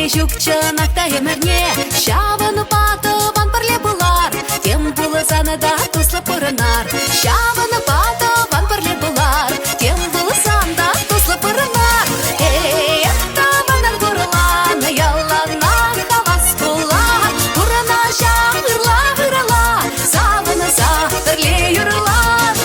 Чукчанакта емерне, шавану патован парле булар, тем было занада тусла пуранар. Шавану патован парле булар, тем было санда тусла пуранар. Это ванар гурлана, ялана хавас булар, пурана шавырла вырала, савана савтарле юрлар.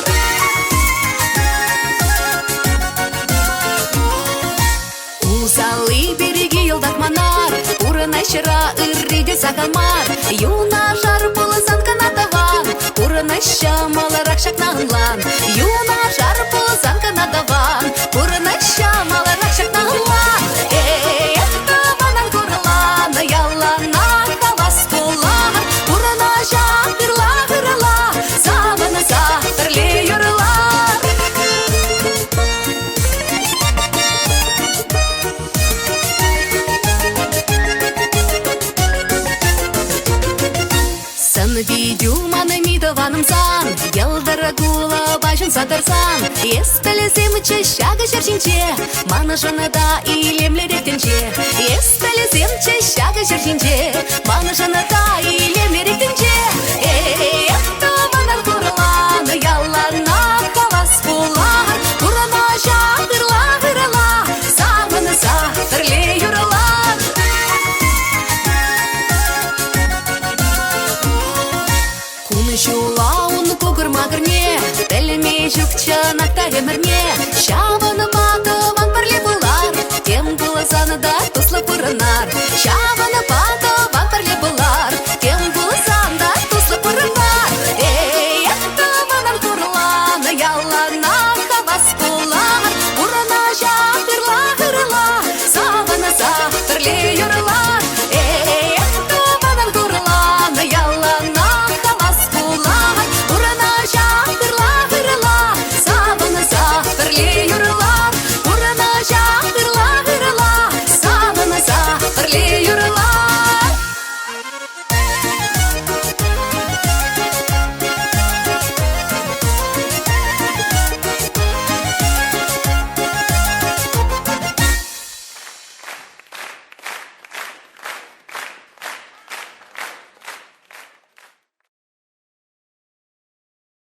Узалы береги елдак манар, Урынайшыра ырриде сакалмар, юна жар булысан канатаван, Урынайша маларак шакнанлан, юна жар булысан канатаван, Урынайша маларак шакнанлан. Это ванан гурлан, ялана хавас булар, Урана жакырла гырла, савана савтарле юрлар. Видю манами даваным сан, елдара гула башын сатарсан. Естелесем чащага жерчинче, мана жанада илемлеректенче. Естелесем чащага жерчинче, мана жанада илемлеректенче. Это ванар гурлан, ялана хавас булар, Урана жакырла гырла, савана савтарле юрлар. Шула он кугыр-магырне, телеме чукчанакта емерне, шаваны патован парле булар, тем было занада тусла пуранар.